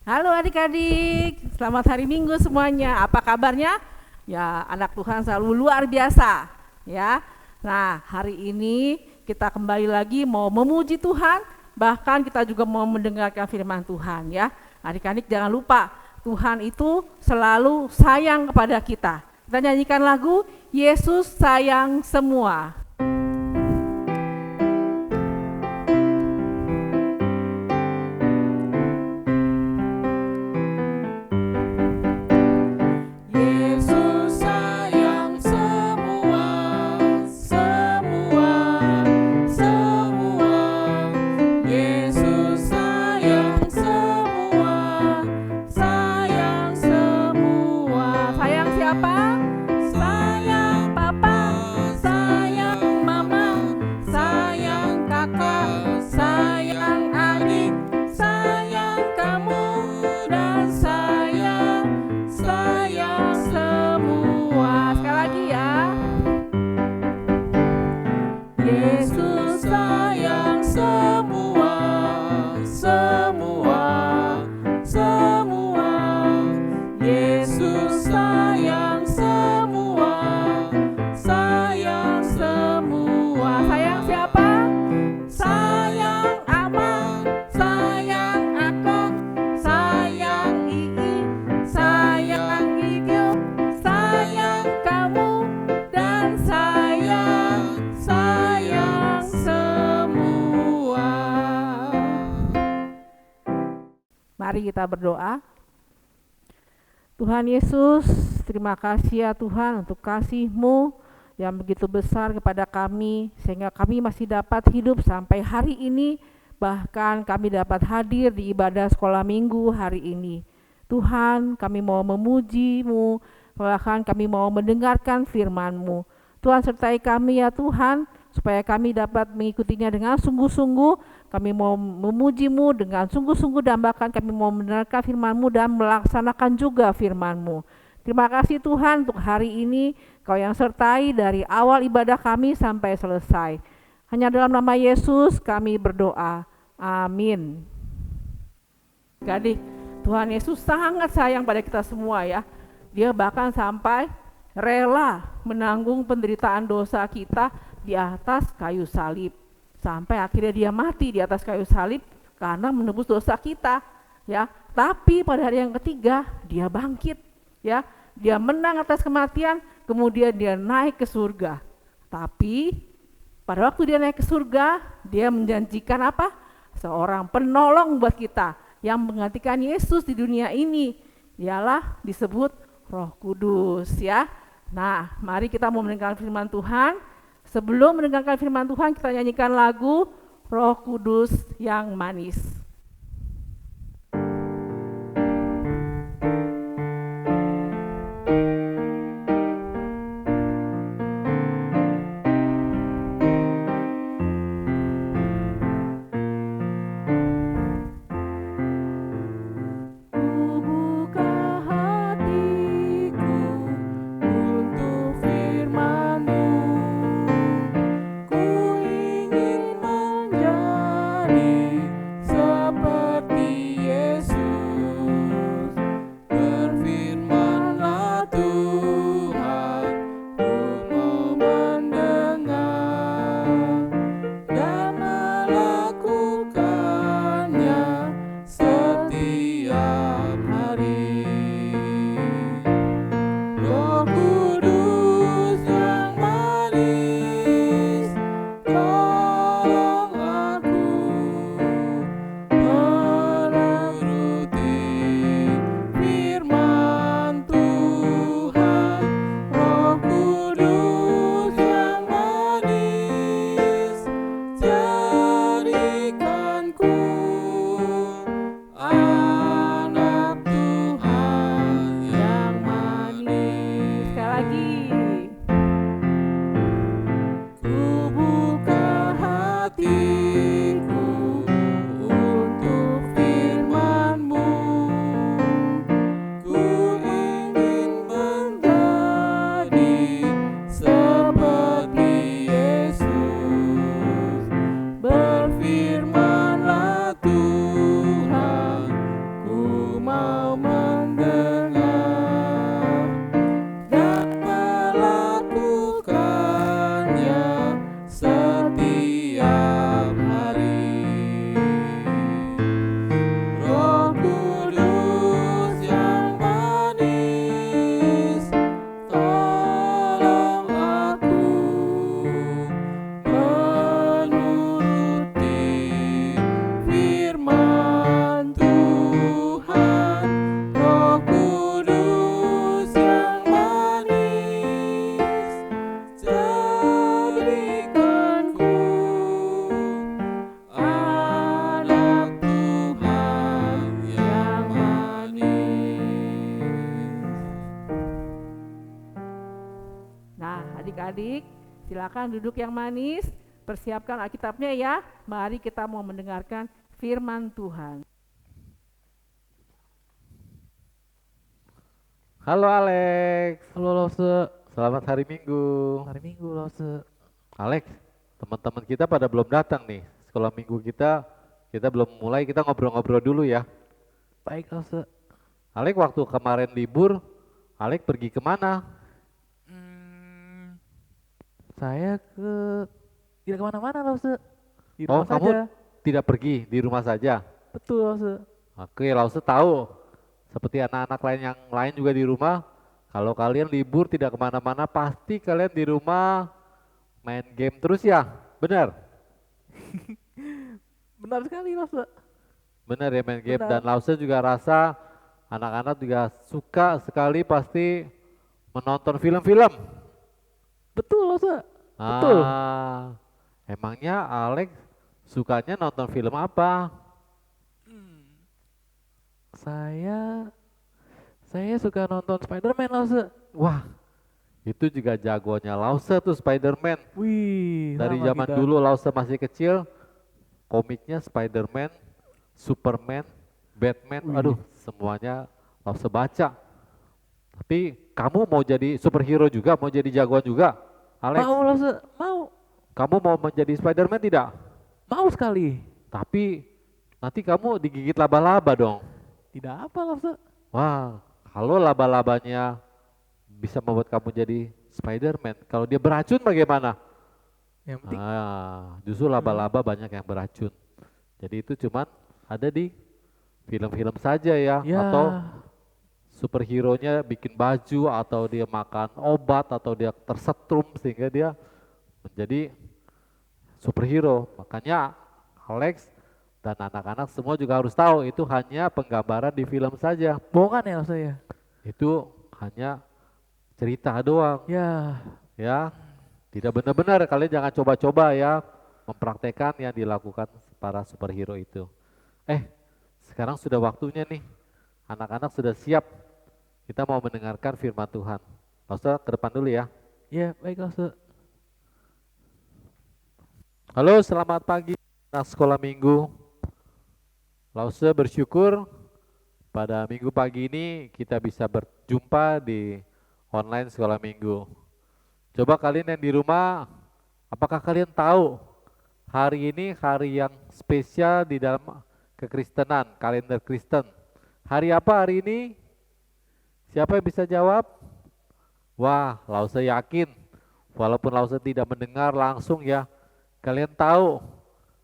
Halo adik-adik, selamat hari Minggu semuanya. Apa kabarnya? Ya, anak Tuhan selalu luar biasa, ya. Nah, hari ini kita kembali lagi mau memuji Tuhan, bahkan kita juga mau mendengarkan firman Tuhan, ya. Adik-adik jangan lupa, Tuhan itu selalu sayang kepada kita. Kita nyanyikan lagu Yesus sayang semua. Mari kita berdoa. Tuhan Yesus, terima kasih ya Tuhan untuk kasih-Mu yang begitu besar kepada kami, sehingga kami masih dapat hidup sampai hari ini, bahkan kami dapat hadir di ibadah sekolah minggu hari ini. Tuhan, kami mau memuji-Mu, bahkan kami mau mendengarkan firman-Mu. Tuhan sertai kami ya Tuhan, supaya kami dapat mengikutinya dengan sungguh-sungguh. Kami mau memuji-Mu dengan sungguh-sungguh dan bahkan kami mau mendengarkan firman-Mu dan melaksanakan juga firman-Mu. Terima kasih Tuhan untuk hari ini, Kau yang sertai dari awal ibadah kami sampai selesai. Hanya dalam nama Yesus kami berdoa. Amin. Jadi Tuhan Yesus sangat sayang pada kita semua ya. Dia bahkan sampai rela menanggung penderitaan dosa kita di atas kayu salib. Sampai akhirnya dia mati di atas kayu salib karena menebus dosa kita, ya. Tapi pada hari yang ketiga dia bangkit, ya. Dia menang atas kematian, kemudian dia naik ke surga. Tapi pada waktu dia naik ke surga, dia menjanjikan apa? Seorang penolong buat kita yang menggantikan Yesus di dunia ini, ialah disebut Roh Kudus, ya. Nah, mari kita mau mendengarkan firman Tuhan. Sebelum mendengarkan firman Tuhan, kita nyanyikan lagu Roh Kudus yang manis. Ku ingin menjadi mau mendengar dan melakukannya setiap hari. Roh Kudus yang manis, tolong aku menuruti firman Tuhan. Roh Kudus yang manis, jadikanku anak Tuhan yang manis. Nah, adik-adik, silakan duduk yang manis, persiapkan Alkitabnya ya. Mari kita mau mendengarkan firman Tuhan. Halo Alex, Halo Lause, selamat hari Minggu. hari Minggu Lause. Alex, teman-teman kita pada belum datang nih. Sekolah minggu kita belum mulai, kita ngobrol-ngobrol dulu ya. Baik Lause. Alex, waktu kemarin libur, Alex pergi kemana? Saya tidak kemana-mana Lause. Di Oh, rumah kamu saja. tidak pergi, di rumah saja. Betul Lause. Oke, Lause tahu. Seperti anak-anak lain yang lain juga di rumah, kalau kalian libur tidak kemana-mana, pasti kalian di rumah main game terus ya? Benar? Benar sekali Lause. Benar ya, main game. Benar. Dan Lause juga rasa anak-anak juga suka sekali pasti menonton film-film. Betul Lause. Betul. Emangnya Alex sukanya nonton film apa? Saya suka nonton Spider-Man Lause. Wah, itu juga jagonya Lause tuh Spider-Man. Wih, Dari sama zaman kita. dulu Lause masih kecil, komiknya Spider-Man, Superman, Batman, Wih. aduh semuanya Lause baca. Tapi kamu mau jadi superhero juga, mau jadi jagoan juga, Alex? Mau Lause, mau. Kamu mau menjadi Spider-Man tidak? Mau sekali. Tapi nanti kamu digigit laba-laba dong. Tidak apa Lause. Wah, kalau laba-labanya bisa membuat kamu jadi Spider-Man, kalau dia beracun bagaimana? Yang penting Justru laba-laba banyak yang beracun. Jadi itu cuman ada di film-film saja ya, ya atau superhero-nya bikin baju atau dia makan obat atau dia tersetrum sehingga dia menjadi superhero. Makanya Alex dan anak-anak semua juga harus tahu itu hanya penggambaran di film saja. bohongan ya Lause ya. Itu hanya cerita doang Ya, ya. Tidak benar-benar, kalian jangan coba-coba ya mempraktekkan yang dilakukan para superhero itu. Sekarang sudah waktunya nih. Anak-anak sudah siap. Kita mau mendengarkan firman Tuhan. Pastor ke depan dulu ya. ya baik Lause. Halo, selamat pagi anak sekolah minggu. Lause bersyukur pada minggu pagi ini kita bisa berjumpa di online sekolah minggu. Coba kalian yang di rumah, apakah kalian tahu hari ini hari yang spesial di dalam kekristenan, kalender Kristen? Hari apa hari ini? Siapa yang bisa jawab? Wah, Lause yakin, walaupun Lause tidak mendengar langsung ya, kalian tahu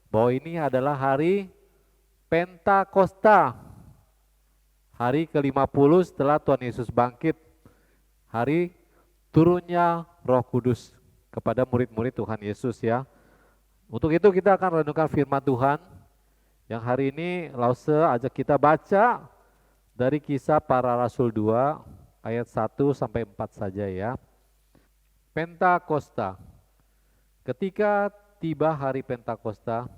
bahwa ini adalah hari Pentakosta, hari ke-50 setelah Tuhan Yesus bangkit, hari turunnya Roh Kudus kepada murid-murid Tuhan Yesus ya. Untuk itu kita akan renungkan firman Tuhan yang hari ini Lause ajak kita baca dari Kisah Para Rasul 2 ayat 1 sampai 4 saja ya. Pentakosta. Ketika tiba hari Pentakosta,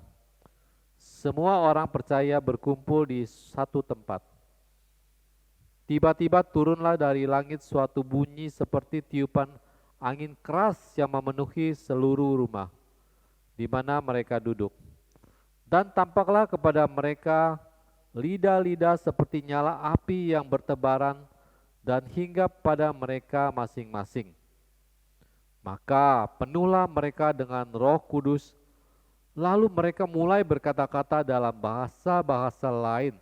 semua orang percaya berkumpul di satu tempat. Tiba-tiba turunlah dari langit suatu bunyi seperti tiupan angin keras yang memenuhi seluruh rumah di mana mereka duduk. Dan tampaklah kepada mereka lidah-lidah seperti nyala api yang bertebaran dan hinggap pada mereka masing-masing. Maka penuhlah mereka dengan Roh Kudus. Lalu mereka mulai berkata-kata dalam bahasa-bahasa lain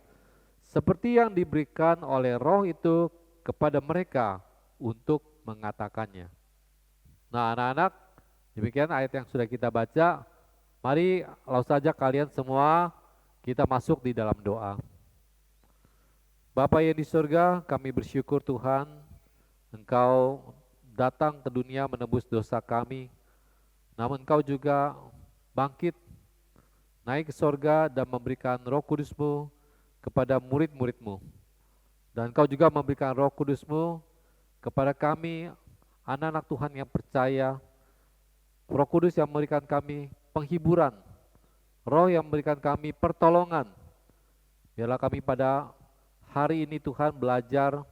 seperti yang diberikan oleh Roh itu kepada mereka untuk mengatakannya. Nah, anak-anak, demikian ayat yang sudah kita baca. Mari langsung saja kalian semua kita masuk di dalam doa. Bapa yang di surga, kami bersyukur Tuhan, Engkau datang ke dunia menebus dosa kami, namun Engkau juga bangkit, naik ke surga dan memberikan Roh Kudus-Mu kepada murid-murid-Mu. Dan Engkau juga memberikan Roh Kudus-Mu kepada kami, anak-anak Tuhan yang percaya, Roh Kudus yang memberikan kami penghiburan, Roh yang memberikan kami pertolongan. Biarlah kami pada hari ini Tuhan belajar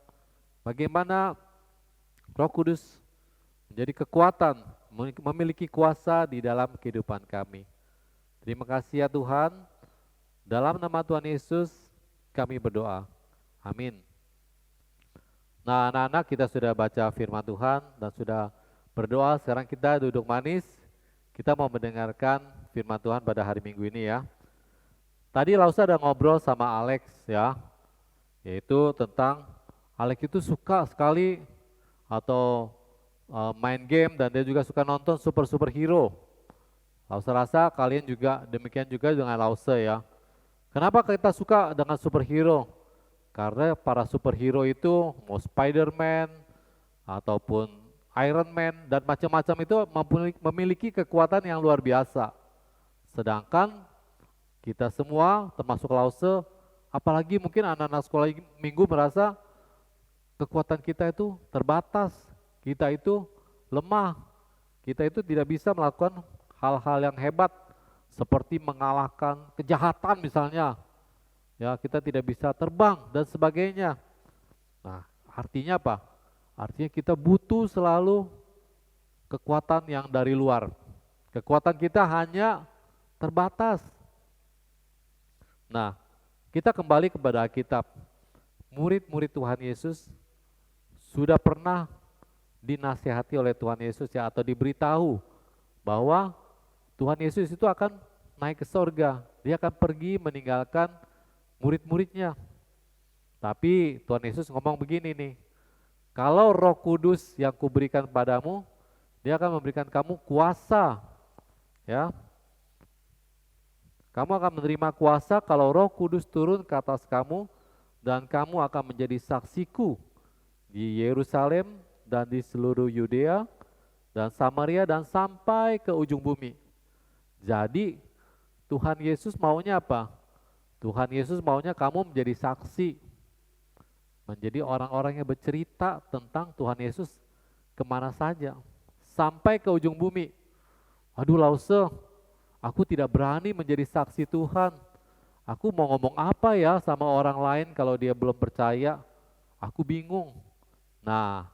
bagaimana Roh Kudus menjadi kekuatan, memiliki kuasa di dalam kehidupan kami. Terima kasih ya Tuhan, dalam nama Tuhan Yesus kami berdoa. Amin. Nah, anak-anak, kita sudah baca firman Tuhan dan sudah berdoa. Sekarang kita duduk manis. Kita mau mendengarkan firman Tuhan pada hari Minggu ini ya. Tadi Lausa ada ngobrol sama Alex ya, yaitu tentang Alex itu suka sekali atau main game, dan dia juga suka nonton superhero. Lausa rasa kalian juga demikian juga dengan Lausa ya. Kenapa kita suka dengan superhero? Karena para superhero itu mau Spider-Man ataupun Iron Man dan macam-macam itu memiliki kekuatan yang luar biasa. Sedangkan kita semua termasuk Lause, apalagi mungkin anak-anak sekolah minggu merasa kekuatan kita itu terbatas, kita itu lemah, kita itu tidak bisa melakukan hal-hal yang hebat seperti mengalahkan kejahatan misalnya. Ya, kita tidak bisa terbang dan sebagainya. Nah, artinya apa? Artinya kita butuh selalu kekuatan yang dari luar. Kekuatan kita hanya terbatas. Nah, kita kembali kepada Alkitab. Murid-murid Tuhan Yesus sudah pernah dinasihati oleh Tuhan Yesus ya, atau diberitahu bahwa Tuhan Yesus itu akan naik ke sorga. Dia akan pergi meninggalkan murid-muridnya. Tapi Tuhan Yesus ngomong begini nih, kalau Roh Kudus yang kuberikan padamu, dia akan memberikan kamu kuasa. Ya, kamu akan menerima kuasa kalau Roh Kudus turun ke atas kamu, dan kamu akan menjadi saksiku di Yerusalem dan di seluruh Yudea dan Samaria dan sampai ke ujung bumi. Jadi Tuhan Yesus maunya apa? Tuhan Yesus maunya kamu menjadi saksi, menjadi orang-orang yang bercerita tentang Tuhan Yesus kemana saja, sampai ke ujung bumi. Aduh Lause, aku tidak berani menjadi saksi Tuhan. Aku mau ngomong apa ya sama orang lain kalau dia belum percaya? Aku bingung. Nah,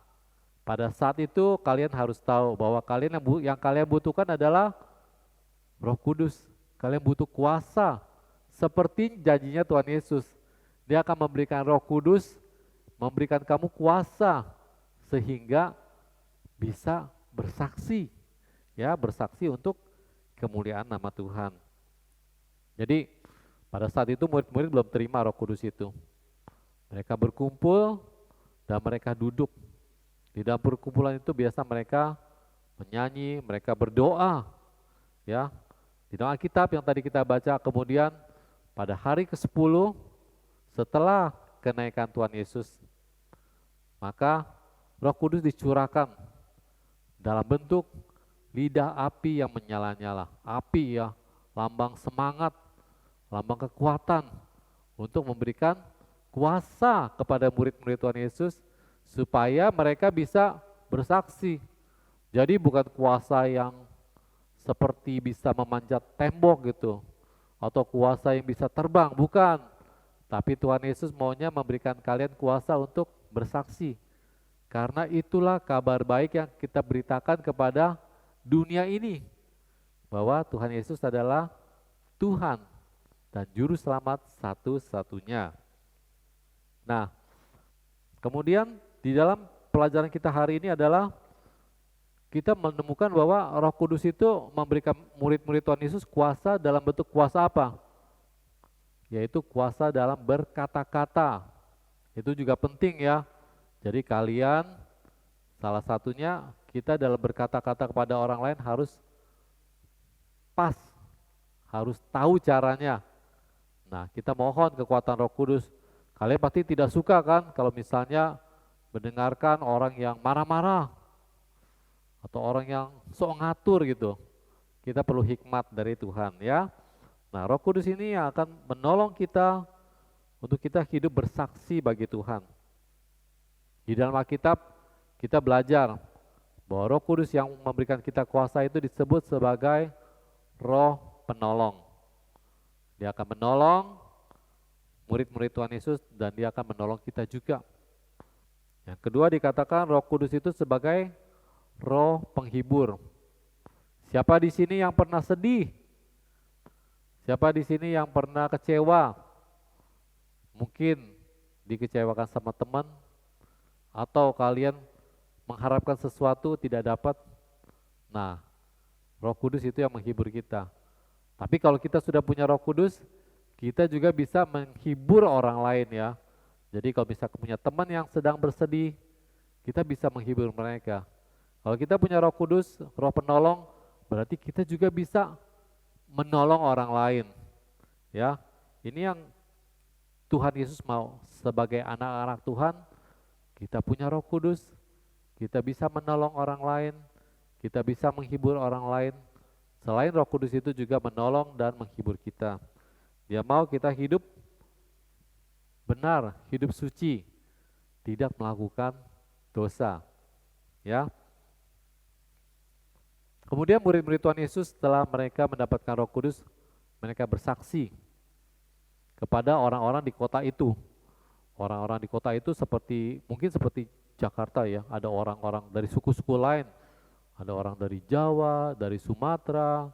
pada saat itu kalian harus tahu bahwa yang kalian butuhkan adalah Roh Kudus. Kalian butuh kuasa. Seperti janjinya Tuhan Yesus, Dia akan memberikan Roh Kudus, memberikan kamu kuasa sehingga bisa bersaksi, ya, bersaksi untuk kemuliaan nama Tuhan. Jadi pada saat itu murid-murid belum terima Roh Kudus itu. Mereka berkumpul dan mereka duduk. Di dalam perkumpulan itu biasa mereka menyanyi, mereka berdoa, ya. Di dalam Alkitab yang tadi kita baca, kemudian pada hari ke-10 setelah kenaikan Tuhan Yesus, maka Roh Kudus dicurahkan dalam bentuk lidah api yang menyala-nyala. Api ya, lambang semangat, lambang kekuatan untuk memberikan kuasa kepada murid-murid Tuhan Yesus supaya mereka bisa bersaksi. Jadi bukan kuasa yang seperti bisa memanjat tembok gitu, atau kuasa yang bisa terbang, bukan. Tapi Tuhan Yesus maunya memberikan kalian kuasa untuk bersaksi. Karena itulah kabar baik yang kita beritakan kepada dunia ini, bahwa Tuhan Yesus adalah Tuhan dan Juru Selamat satu-satunya. Nah, kemudian di dalam pelajaran kita hari ini adalah kita menemukan bahwa Roh Kudus itu memberikan murid-murid Tuhan Yesus kuasa dalam bentuk kuasa apa? yaitu kuasa dalam berkata-kata. Itu juga penting ya. Jadi kalian, salah satunya kita dalam berkata-kata kepada orang lain harus pas, harus tahu caranya. Nah, kita mohon kekuatan Roh Kudus. Kalian pasti tidak suka kan kalau misalnya mendengarkan orang yang marah-marah atau orang yang sok ngatur gitu. Kita perlu hikmat dari Tuhan ya. Nah, Roh Kudus ini yang akan menolong kita untuk kita hidup bersaksi bagi Tuhan. Di dalam Alkitab kita belajar bahwa Roh Kudus yang memberikan kita kuasa itu disebut sebagai Roh Penolong. Dia akan menolong murid-murid Tuhan Yesus dan dia akan menolong kita juga. Yang kedua dikatakan Roh Kudus itu sebagai Roh Penghibur. Siapa di sini yang pernah sedih? Siapa di sini yang pernah kecewa? Mungkin dikecewakan sama teman atau kalian mengharapkan sesuatu tidak dapat. Nah, Roh Kudus itu yang menghibur kita. Tapi kalau kita sudah punya Roh Kudus, kita juga bisa menghibur orang lain ya. Jadi kalau misalnya punya teman yang sedang bersedih, kita bisa menghibur mereka. Kalau kita punya Roh Kudus, Roh Penolong, berarti kita juga bisa menolong orang lain. Ya, ini yang Tuhan Yesus mau. Sebagai anak-anak Tuhan, kita punya Roh Kudus, kita bisa menolong orang lain, kita bisa menghibur orang lain. Selain Roh Kudus itu juga menolong dan menghibur kita. Dia mau kita hidup benar, hidup suci, tidak melakukan dosa. Ya. Kemudian murid-murid Tuhan Yesus setelah mereka mendapatkan Roh Kudus, mereka bersaksi kepada orang-orang di kota itu. Orang-orang di kota itu mungkin seperti Jakarta ya, ada orang-orang dari suku-suku lain. Ada orang dari Jawa, dari Sumatera,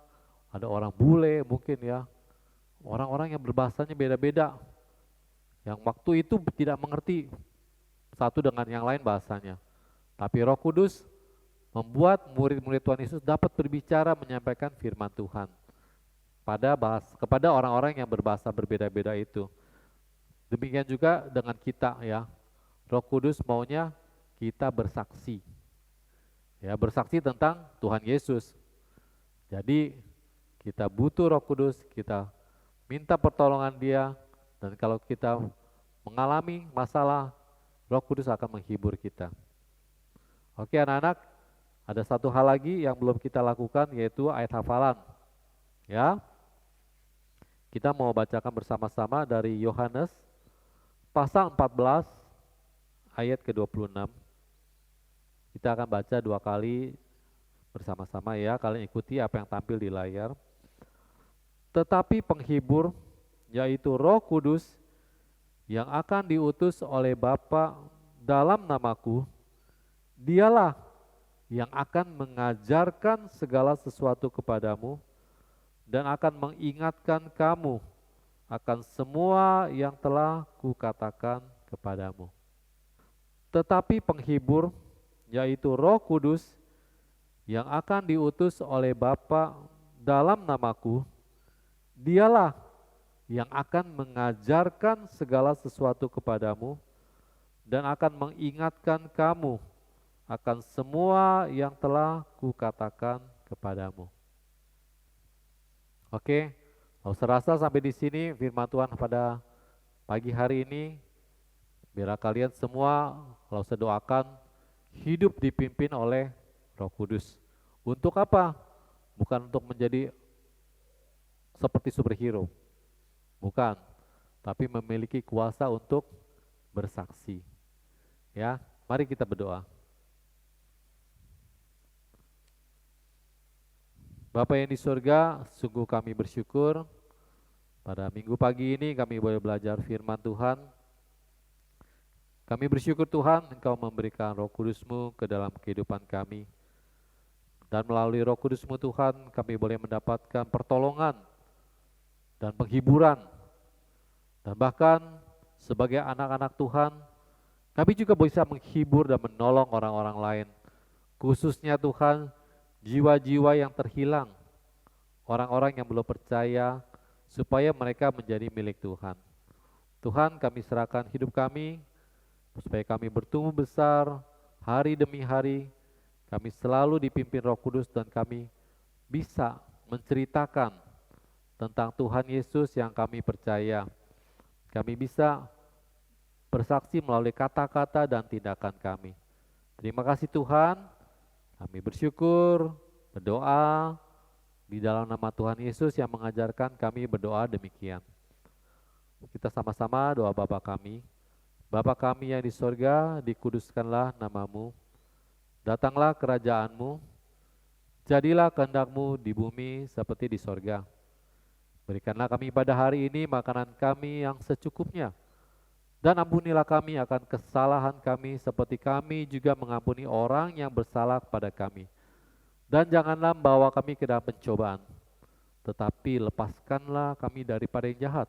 ada orang bule mungkin ya. Orang-orang yang berbahasanya beda-beda. Yang waktu itu tidak mengerti satu dengan yang lain bahasanya. Tapi Roh Kudus membuat murid-murid Tuhan Yesus dapat berbicara menyampaikan firman Tuhan kepada orang-orang yang berbahasa berbeda-beda itu. Demikian juga dengan kita ya. Roh Kudus maunya kita bersaksi. Ya, bersaksi tentang Tuhan Yesus. Jadi kita butuh Roh Kudus, kita minta pertolongan Dia, dan kalau kita mengalami masalah, Roh Kudus akan menghibur kita. Oke anak-anak, ada satu hal lagi yang belum kita lakukan yaitu ayat hafalan. Ya, kita mau bacakan bersama-sama dari Yohanes pasal 14 ayat ke-26. Kita akan baca 2 kali bersama-sama ya, kalian ikuti apa yang tampil di layar. Tetapi penghibur, yaitu Roh Kudus, yang akan diutus oleh Bapa dalam namaku, dialah yang akan mengajarkan segala sesuatu kepadamu dan akan mengingatkan kamu akan semua yang telah kukatakan kepadamu. Tetapi penghibur, yaitu Roh Kudus, yang akan diutus oleh Bapa dalam namaku, dialah yang akan mengajarkan segala sesuatu kepadamu dan akan mengingatkan kamu akan semua yang telah kukatakan kepadamu. Oke, kalau serasa sampai di sini firman Tuhan pada pagi hari ini, biar kalian semua kalau saya doakan hidup dipimpin oleh Roh Kudus. Untuk apa? Bukan untuk menjadi seperti superhero. Bukan, tapi memiliki kuasa untuk bersaksi. Ya, mari kita berdoa. Bapa yang di surga, sungguh kami bersyukur pada minggu pagi ini kami boleh belajar firman Tuhan. Kami bersyukur Tuhan Engkau memberikan Roh Kudus-Mu ke dalam kehidupan kami. Dan melalui Roh Kudus-Mu Tuhan kami boleh mendapatkan pertolongan dan penghiburan. Dan bahkan sebagai anak-anak Tuhan, kami juga bisa menghibur dan menolong orang-orang lain. Khususnya Tuhan, jiwa-jiwa yang terhilang, orang-orang yang belum percaya, supaya mereka menjadi milik Tuhan. Tuhan, kami serahkan hidup kami, supaya kami bertumbuh besar hari demi hari, kami selalu dipimpin Roh Kudus dan kami bisa menceritakan tentang Tuhan Yesus yang kami percaya. Kami bisa bersaksi melalui kata-kata dan tindakan kami. Terima kasih Tuhan, kami bersyukur, berdoa di dalam nama Tuhan Yesus yang mengajarkan kami berdoa demikian. Kita sama-sama doa Bapa kami. Bapa kami yang di sorga, dikuduskanlah namamu. Datanglah kerajaanmu, jadilah kehendak-Mu di bumi seperti di sorga. Berikanlah kami pada hari ini makanan kami yang secukupnya. Dan ampunilah kami akan kesalahan kami seperti kami juga mengampuni orang yang bersalah kepada kami. Dan janganlah membawa kami ke dalam pencobaan, tetapi lepaskanlah kami daripada yang jahat.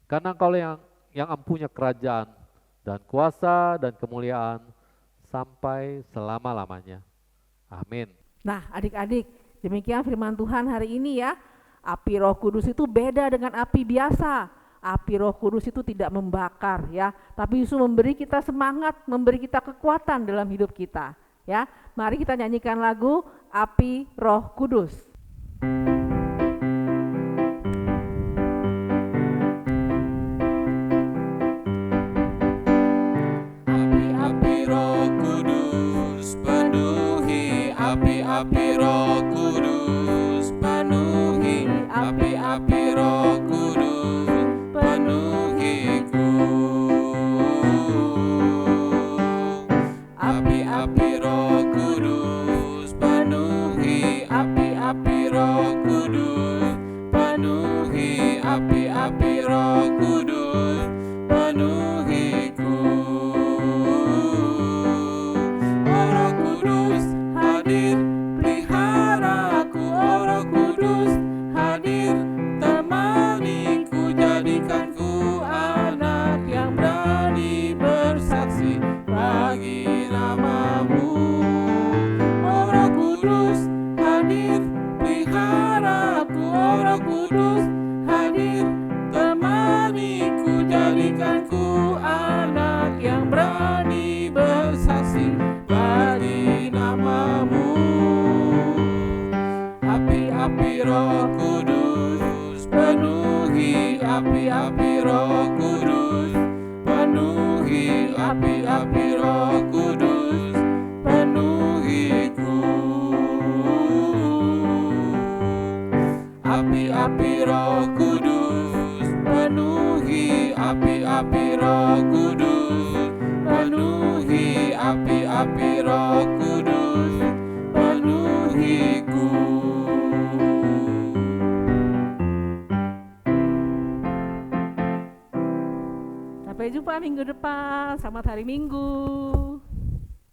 Karena Engkau yang empunya kerajaan dan kuasa dan kemuliaan sampai selama-lamanya. Amin. Nah, adik-adik, demikian firman Tuhan hari ini ya. Api Roh Kudus itu beda dengan api biasa. Api Roh Kudus itu tidak membakar ya, tapi justru memberi kita semangat, memberi kita kekuatan dalam hidup kita ya. Mari kita nyanyikan lagu Api Roh Kudus. Api-api Roh Kudus penuhi, api-api Roh Kudus penuhi, api-api Roh Kudus penuhiku. Api-api Roh Kudus penuhi, api-api Roh Kudus penuhi, api-api Roh Kudus penuhiku. Oh Roh Kudus hadir, pelihara aku. Oh Roh Kudus hadir, temaniku, jadikanku anak yang berani bersaksi bagi namamu. Oh Roh Kudus hadir, pelihara aku. Oh Roh Kudus hadir, temaniku, jadikanku anak yang berani bersaksi bagi namamu. Api-api Roh Kudus penuhi, api-api Roh Kudus penuhi, api-api Roh Kudus penuhiku. Api-api Roh Kudus penuhi, api-api Roh Kudus penuhi, api-api Roh Kudus penuhiku. Sampai jumpa minggu depan. Selamat hari Minggu.